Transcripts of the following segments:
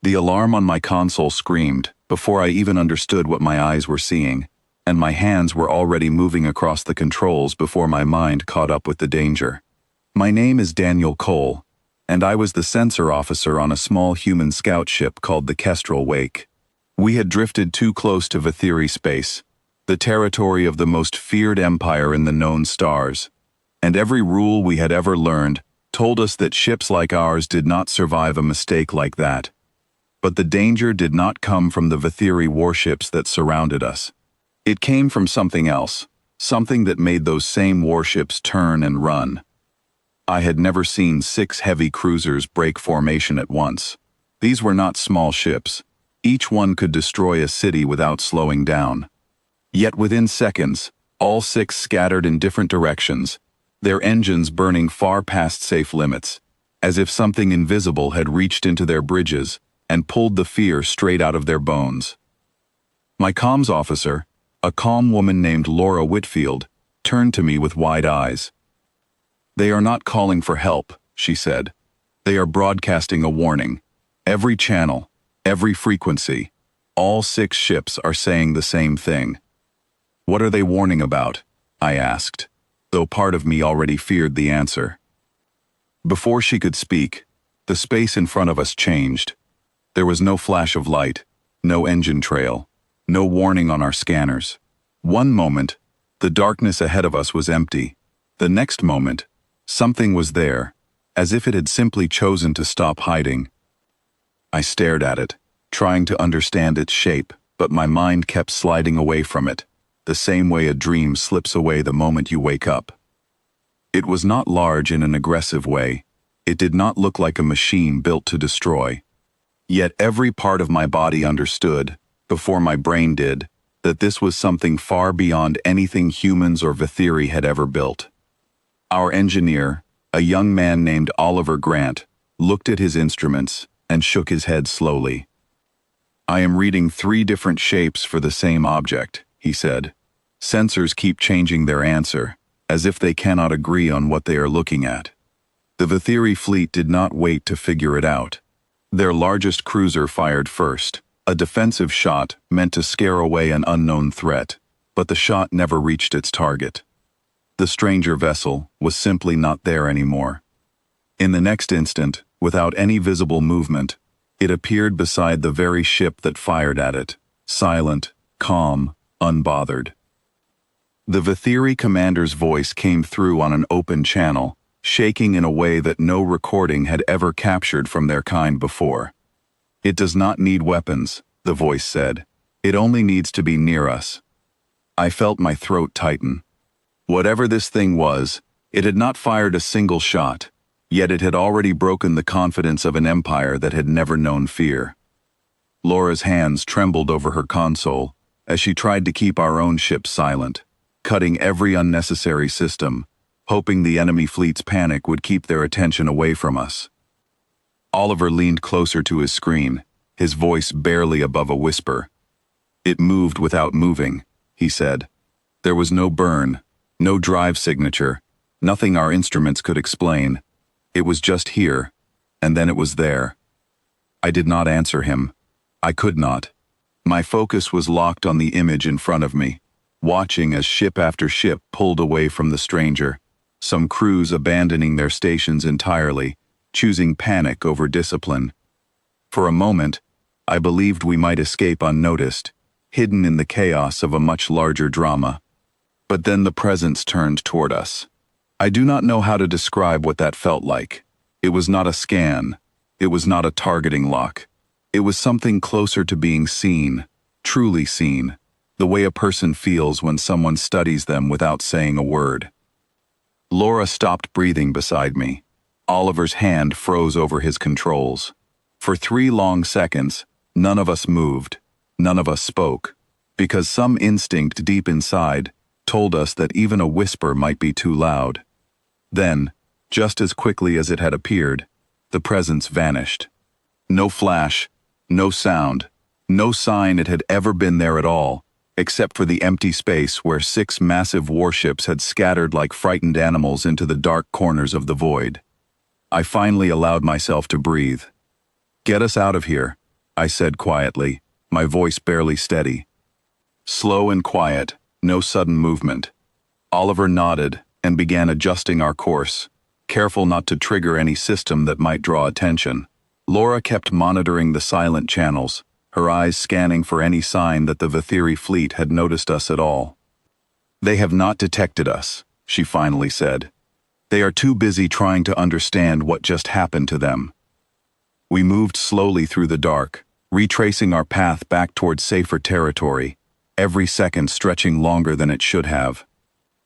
The alarm on my console screamed before I even understood what my eyes were seeing, and my hands were already moving across the controls before my mind caught up with the danger. My name is Daniel Cole, and I was the sensor officer on a small human scout ship called the Kestrel Wake. We had drifted too close to Vetheri space, the territory of the most feared empire in the known stars, and every rule we had ever learned told us that ships like ours did not survive a mistake like that. But the danger did not come from the Vetheri warships that surrounded us. It came from something else, something that made those same warships turn and run. I had never seen 6 heavy cruisers break formation at once. These were not small ships. Each one could destroy a city without slowing down. Yet within seconds, all 6 scattered in different directions, their engines burning far past safe limits, as if something invisible had reached into their bridges and pulled the fear straight out of their bones. My comms officer, a calm woman named Laura Whitfield, turned to me with wide eyes. "They are not calling for help," she said. "They are broadcasting a warning. Every channel, every frequency, all 6 ships are saying the same thing." "What are they warning about?" I asked, though part of me already feared the answer. Before she could speak, the space in front of us changed. There was no flash of light, no engine trail, no warning on our scanners. One moment, the darkness ahead of us was empty. The next moment, something was there, as if it had simply chosen to stop hiding. I stared at it, trying to understand its shape, but my mind kept sliding away from it, the same way a dream slips away the moment you wake up. It was not large in an aggressive way. It did not look like a machine built to destroy. Yet every part of my body understood, before my brain did, that this was something far beyond anything humans or Vetheri had ever built. Our engineer, a young man named Oliver Grant, looked at his instruments and shook his head slowly. "I am reading 3 different shapes for the same object," he said. "Sensors keep changing their answer, as if they cannot agree on what they are looking at." The Vetheri fleet did not wait to figure it out. Their largest cruiser fired first, a defensive shot meant to scare away an unknown threat, but the shot never reached its target. The stranger vessel was simply not there anymore. In the next instant, without any visible movement, it appeared beside the very ship that fired at it, silent, calm, unbothered. The Vetheri commander's voice came through on an open channel, shaking in a way that no recording had ever captured from their kind before. "It does not need weapons," the voice said. "It only needs to be near us." I felt my throat tighten. Whatever this thing was, it had not fired a single shot, yet it had already broken the confidence of an empire that had never known fear. Laura's hands trembled over her console as she tried to keep our own ship silent, cutting every unnecessary system, hoping the enemy fleet's panic would keep their attention away from us. Oliver leaned closer to his screen, his voice barely above a whisper. "It moved without moving," he said. "There was no burn, no drive signature, nothing our instruments could explain. It was just here, and then it was there." I did not answer him. I could not. My focus was locked on the image in front of me, watching as ship after ship pulled away from the stranger, some crews abandoning their stations entirely, choosing panic over discipline. For a moment, I believed we might escape unnoticed, hidden in the chaos of a much larger drama. But then the presence turned toward us. I do not know how to describe what that felt like. It was not a scan. It was not a targeting lock. It was something closer to being seen, truly seen, the way a person feels when someone studies them without saying a word. Laura stopped breathing beside me. Oliver's hand froze over his controls. For 3 long seconds, none of us moved, none of us spoke, because some instinct deep inside told us that even a whisper might be too loud. Then, just as quickly as it had appeared, the presence vanished. No flash, no sound, no sign it had ever been there at all, except for the empty space where 6 massive warships had scattered like frightened animals into the dark corners of the void. I finally allowed myself to breathe. "Get us out of here," I said quietly, my voice barely steady. Slow and quiet, no sudden movement. Oliver nodded and began adjusting our course, careful not to trigger any system that might draw attention. Laura kept monitoring the silent channels, her eyes scanning for any sign that the Vetheri fleet had noticed us at all. They have not detected us, she finally said. They are too busy trying to understand what just happened to them. We moved slowly through the dark, retracing our path back toward safer territory, every second stretching longer than it should have.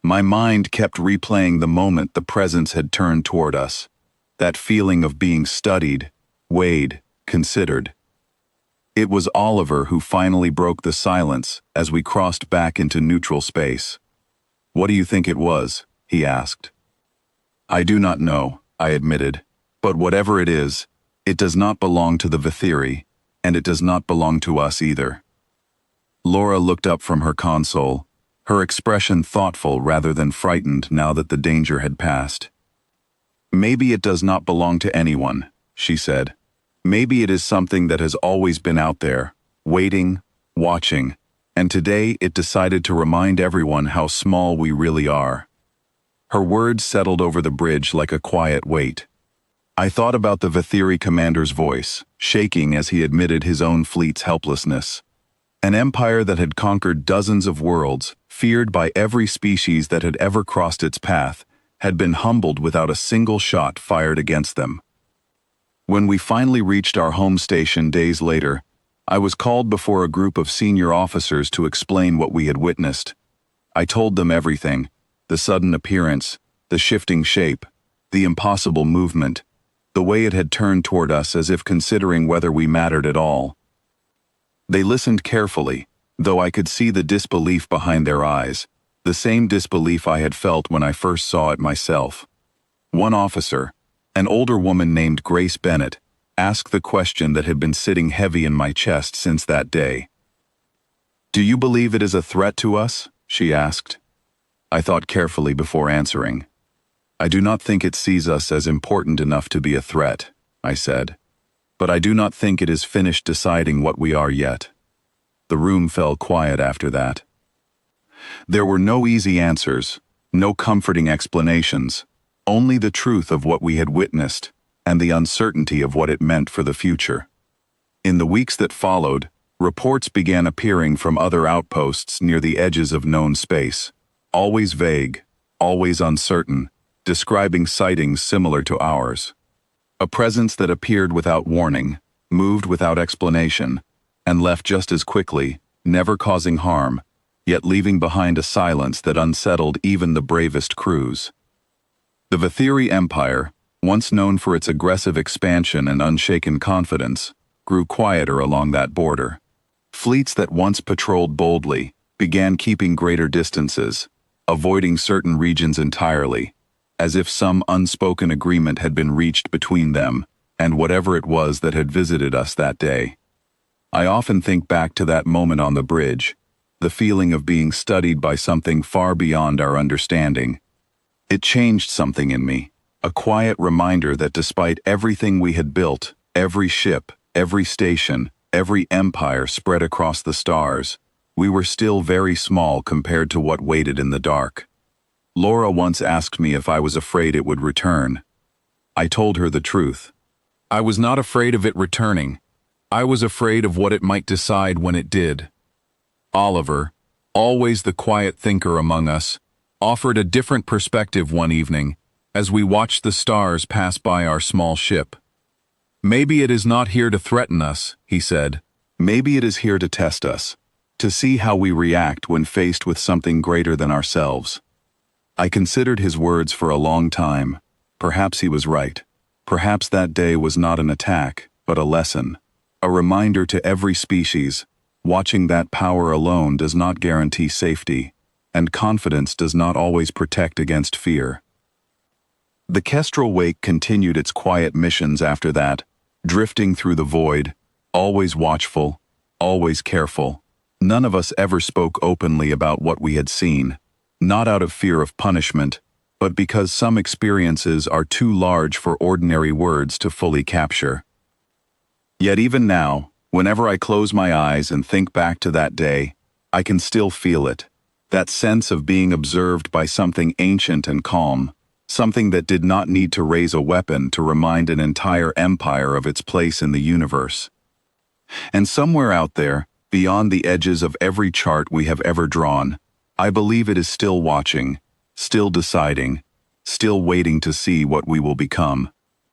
My mind kept replaying the moment the presence had turned toward us, that feeling of being studied, weighed, considered. It was Oliver who finally broke the silence as we crossed back into neutral space. "What do you think it was?" he asked. "I do not know," I admitted, "but whatever it is, it does not belong to the Vetheri, and it does not belong to us either." Laura looked up from her console, her expression thoughtful rather than frightened now that the danger had passed. "Maybe it does not belong to anyone," she said. "Maybe it is something that has always been out there, waiting, watching, and today it decided to remind everyone how small we really are." Her words settled over the bridge like a quiet weight. I thought about the Vetheri commander's voice, shaking as he admitted his own fleet's helplessness. An empire that had conquered dozens of worlds, feared by every species that had ever crossed its path, had been humbled without a single shot fired against them. When we finally reached our home station days later, I was called before a group of senior officers to explain what we had witnessed. I told them everything: the sudden appearance, the shifting shape, the impossible movement, the way it had turned toward us as if considering whether we mattered at all. They listened carefully, though I could see the disbelief behind their eyes, the same disbelief I had felt when I first saw it myself. One officer, an older woman named Grace Bennett, asked the question that had been sitting heavy in my chest since that day. "Do you believe it is a threat to us?" she asked. I thought carefully before answering. "I do not think it sees us as important enough to be a threat," I said. "But I do not think it is finished deciding what we are yet." The room fell quiet after that. There were no easy answers, no comforting explanations, only the truth of what we had witnessed and the uncertainty of what it meant for the future. In the weeks that followed, reports began appearing from other outposts near the edges of known space, always vague, always uncertain, describing sightings similar to ours. A presence that appeared without warning, moved without explanation, and left just as quickly, never causing harm, yet leaving behind a silence that unsettled even the bravest crews. The Vetheri Empire, once known for its aggressive expansion and unshaken confidence, grew quieter along that border. Fleets that once patrolled boldly began keeping greater distances, avoiding certain regions entirely, as if some unspoken agreement had been reached between them and whatever it was that had visited us that day. I often think back to that moment on the bridge, the feeling of being studied by something far beyond our understanding. It changed something in me, a quiet reminder that despite everything we had built, every ship, every station, every empire spread across the stars, we were still very small compared to what waited in the dark. Laura once asked me if I was afraid it would return. I told her the truth. I was not afraid of it returning. I was afraid of what it might decide when it did. Oliver, always the quiet thinker among us, offered a different perspective one evening as we watched the stars pass by our small ship. "Maybe it is not here to threaten us," he said. "Maybe it is here to test us, to see how we react when faced with something greater than ourselves." I considered his words for a long time. Perhaps he was right. Perhaps that day was not an attack, but a lesson. A reminder to every species, watching that power alone does not guarantee safety, and confidence does not always protect against fear. The Kestrel Wake continued its quiet missions after that, drifting through the void, always watchful, always careful. None of us ever spoke openly about what we had seen. Not out of fear of punishment, but because some experiences are too large for ordinary words to fully capture. Yet even now, Whenever I close my eyes and think back to that day, I can still feel it. That sense of being observed by something ancient and calm, something that did not need to raise a weapon to remind an entire empire of its place in the universe. And somewhere out there, beyond the edges of every chart we have ever drawn, I believe it is still watching, still deciding, still waiting to see what we will become.